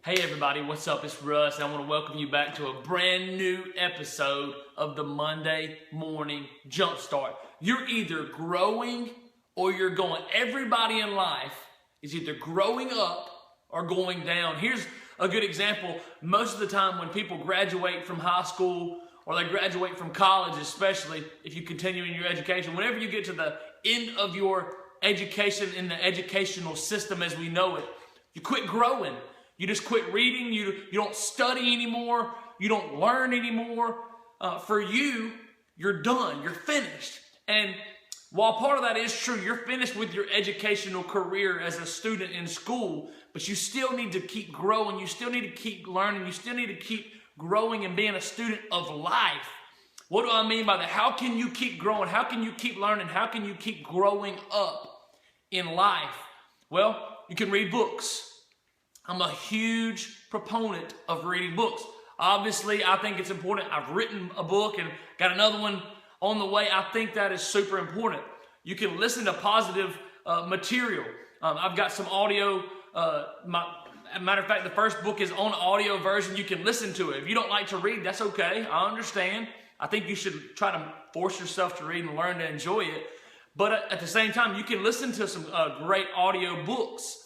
Hey everybody, what's up? It's Russ, and I want to welcome you back to a brand new episode of the Monday Morning Jumpstart. You're either growing or you're going. Everybody in life is either growing up or going down. Here's a good example. Most of the time when people graduate from high school or they graduate from college, especially if you continue in your education, whenever you get to the end of your education in the educational system as we know it, you quit growing. You just quit reading. You don't study anymore. You don't learn anymore. For you, you're done. You're finished. And while part of that is true, you're finished with your educational career as a student in school, but you still need to keep growing. You still need to keep learning. You still need to keep growing and being a student of life. What do I mean by that? How can you keep growing? How can you keep learning? How can you keep growing up in life? Well, you can read books. I'm a huge proponent of reading books. Obviously, I think it's important. I've written a book and got another one on the way. I think that is super important. You can listen to positive material. I've got some audio. Matter of fact, the first book is on audio version. You can listen to it. If you don't like to read, that's okay. I understand. I think you should try to force yourself to read and learn to enjoy it. But at the same time, you can listen to some great audio books.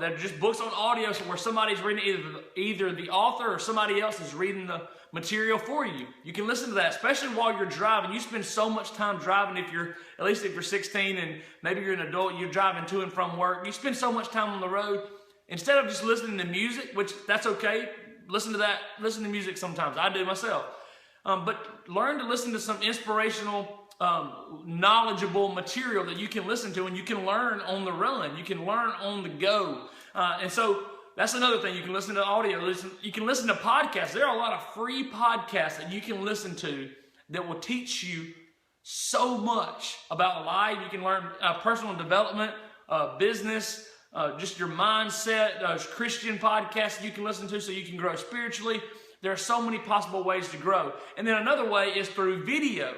They're just books on audio where somebody's reading either the author or somebody else is reading the material for you. You can listen to that, especially while you're driving. You spend so much time driving at least if you're 16 and maybe you're an adult, you're driving to and from work. You spend so much time on the road. Instead of just listening to music, which that's okay, listen to music sometimes. I do myself. But learn to listen to some inspirational knowledgeable material that you can listen to and you can learn on the run. You can learn on the go. And so that's another thing. You can listen to audio. You can listen to podcasts. There are a lot of free podcasts that you can listen to that will teach you so much about life. You can learn personal development, business, just your mindset. There's Christian podcasts that you can listen to so you can grow spiritually. There are so many possible ways to grow. And then another way is through video.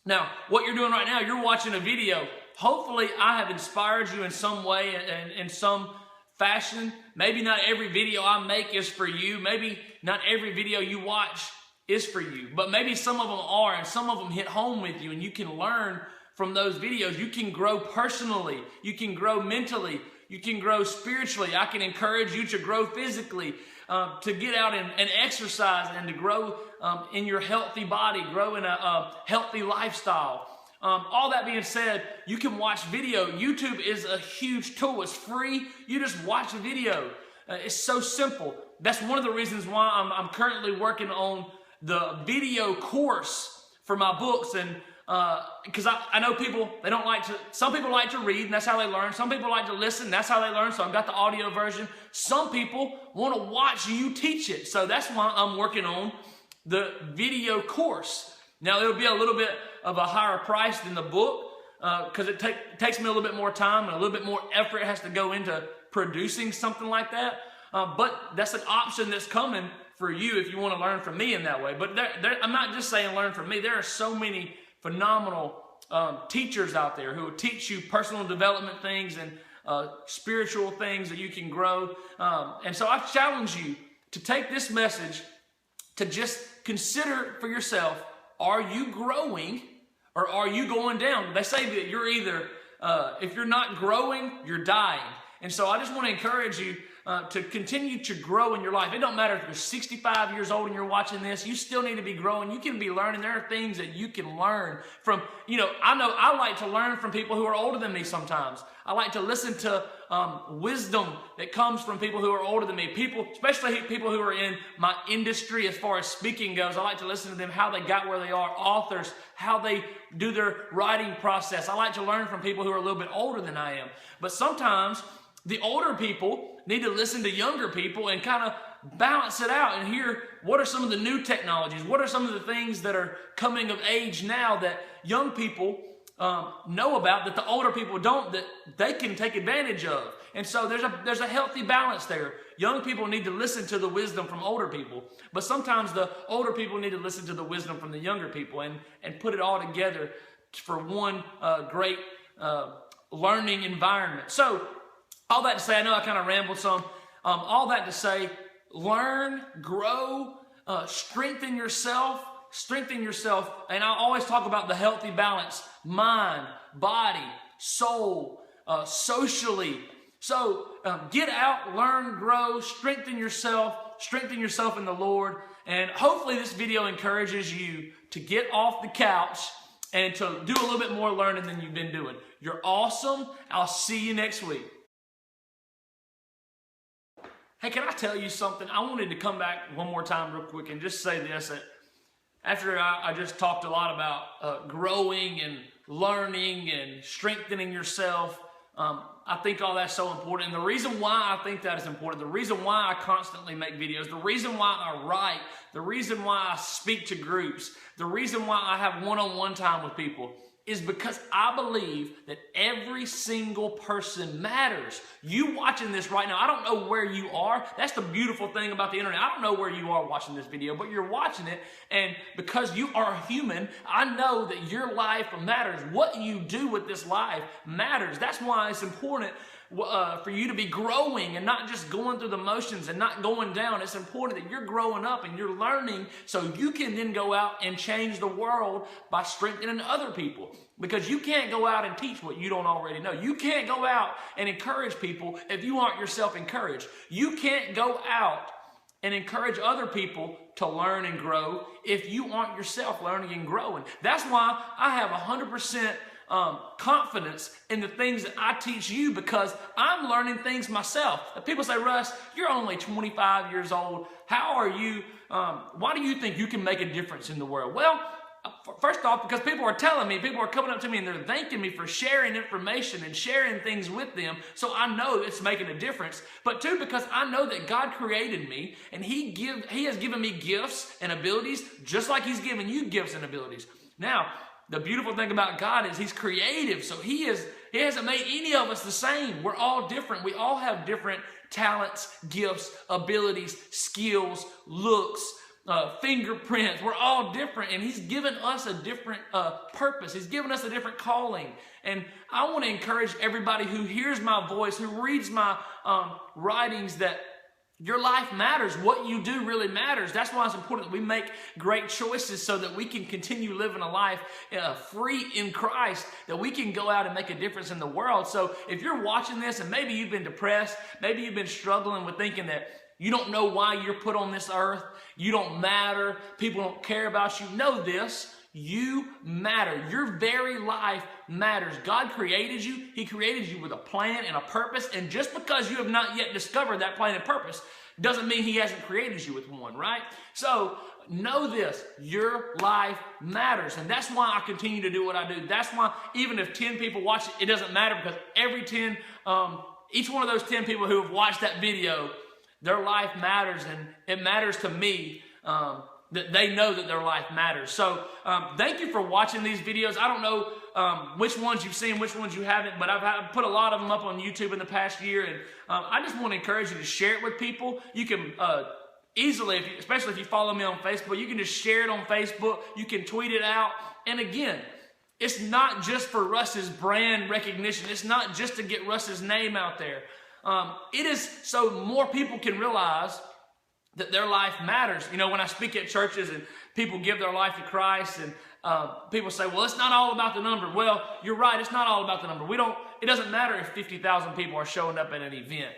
Now, what you're doing right now, you're watching a video. Hopefully, I have inspired you in some way and in some fashion. Maybe not every video I make is for you. Maybe not every video you watch is for you. But maybe some of them are, and some of them hit home with you, and you can learn from those videos. You can grow personally. You can grow mentally. You can grow spiritually. I can encourage you to grow physically, to get out and exercise and to grow in your healthy body, grow in a healthy lifestyle. All that being said, you can watch video. YouTube is a huge tool. It's free. You just watch a video. It's so simple. That's one of the reasons why I'm currently working on the video course for my books. And because I know people, some people like to read, and that's how they learn. Some people like to listen, and that's how they learn. So I've got the audio version. Some people want to watch you teach it. So that's why I'm working on the video course. Now, it'll be a little bit of a higher price than the book because it takes me a little bit more time and a little bit more effort has to go into producing something like that. But that's an option that's coming for you if you want to learn from me in that way. But I'm not just saying learn from me. There are so many phenomenal teachers out there who will teach you personal development things and spiritual things that you can grow. And so I challenge you to take this message to just consider for yourself, are you growing or are you going down? They say that you're either, if you're not growing, you're dying. And so I just want to encourage you to continue to grow in your life. It don't matter if you're 65 years old and you're watching this, you still need to be growing. You can be learning. There are things that you can learn from, I know I like to learn from people who are older than me sometimes. I like to listen to wisdom that comes from people who are older than me. People, especially people who are in my industry as far as speaking goes. I like to listen to them, how they got where they are, authors, how they do their writing process. I like to learn from people who are a little bit older than I am. But sometimes the older people need to listen to younger people and kind of balance it out and hear what are some of the new technologies, what are some of the things that are coming of age now that young people know about that the older people don't, that they can take advantage of. And so there's a healthy balance there. Young people need to listen to the wisdom from older people, but sometimes the older people need to listen to the wisdom from the younger people and put it all together for one great learning environment. So all that to say, I know I kind of rambled some. All that to say, learn, grow, strengthen yourself. And I always talk about the healthy balance, mind, body, soul, socially. So get out, learn, grow, strengthen yourself in the Lord. And hopefully this video encourages you to get off the couch and to do a little bit more learning than you've been doing. You're awesome. I'll see you next week. Hey, can I tell you something? I wanted to come back one more time real quick and just say this. After I just talked a lot about growing and learning and strengthening yourself, I think all that's so important. And the reason why I think that is important, the reason why I constantly make videos, the reason why I write, the reason why I speak to groups, the reason why I have one-on-one time with people is because I believe that every single person matters. You watching this right now, I don't know where you are. That's the beautiful thing about the internet. I don't know where you are watching this video, but you're watching it, and because you are a human, I know that your life matters. What you do with this life matters. That's why it's important for you to be growing and not just going through the motions and not going down. It's important that you're growing up and you're learning so you can then go out and change the world by strengthening other people. Because you can't go out and teach what you don't already know. You can't go out and encourage people if you aren't yourself encouraged. You can't go out and encourage other people to learn and grow if you aren't yourself learning and growing. That's why I have 100% confidence in the things that I teach you, because I'm learning things myself. People say, Russ, you're only 25 years old. How are you, why do you think you can make a difference in the world? Well, first off, because people are telling me, people are coming up to me and they're thanking me for sharing information and sharing things with them, so I know it's making a difference. But two, because I know that God created me and He has given me gifts and abilities just like He's given you gifts and abilities. Now, the beautiful thing about God is He's creative, so He hasn't made any of us the same. We're all different. We all have different talents, gifts, abilities, skills, looks, fingerprints. We're all different, and He's given us a different purpose. He's given us a different calling. And I want to encourage everybody who hears my voice, who reads my writings, that your life matters. What you do really matters. That's why it's important that we make great choices so that we can continue living a life free in Christ, that we can go out and make a difference in the world. So if you're watching this and maybe you've been depressed, maybe you've been struggling with thinking that you don't know why you're put on this earth, you don't matter, people don't care about you, know this: you matter. Your very life matters. God created you. He created you with a plan and a purpose. And just because you have not yet discovered that plan and purpose doesn't mean He hasn't created you with one, right? So know this: your life matters. And that's why I continue to do what I do. That's why even if 10 people watch it, it doesn't matter, because each one of those 10 people who have watched that video, their life matters, and it matters to me that they know that their life matters. So thank you for watching these videos. I don't know which ones you've seen, which ones you haven't, but I've put a lot of them up on YouTube in the past year, and I just want to encourage you to share it with people. You can easily, especially if you follow me on Facebook, you can just share it on Facebook. You can tweet it out. And again, it's not just for Russ's brand recognition. It's not just to get Russ's name out there. It is so more people can realize that their life matters. You know, when I speak at churches and people give their life to Christ, and people say, well, it's not all about the number. Well, you're right, it's not all about the number. It doesn't matter if 50,000 people are showing up at an event.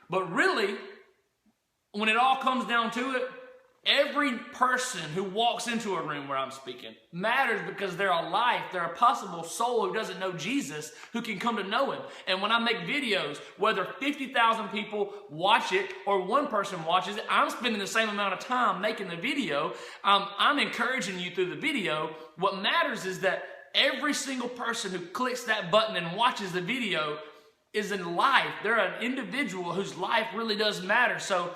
But really, when it all comes down to it, every person who walks into a room where I'm speaking matters, because they're a life, they're a possible soul who doesn't know Jesus, who can come to know Him. And when I make videos, whether 50,000 people watch it or one person watches it, I'm spending the same amount of time making the video. I'm encouraging you through the video. What matters is that every single person who clicks that button and watches the video is in life. They're an individual whose life really does matter. So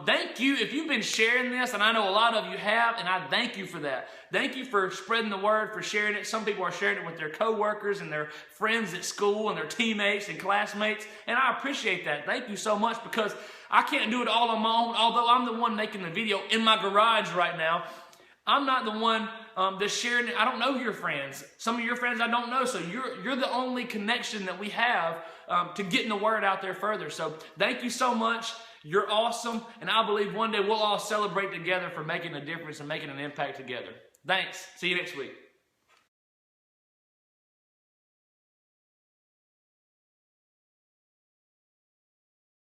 thank you if you've been sharing this, and I know a lot of you have, and I thank you for that. Thank you for spreading the word, for sharing it. Some people are sharing it with their coworkers and their friends at school and their teammates and classmates, and I appreciate that. Thank you so much, because I can't do it all on my own. Although I'm the one making the video in my garage right now, I'm not the one that's sharing it. I don't know your friends. Some of your friends I don't know, so you're the only connection that we have to getting the word out there further. So thank you so much. You're awesome. And I believe one day we'll all celebrate together for making a difference and making an impact together. Thanks. See you next week.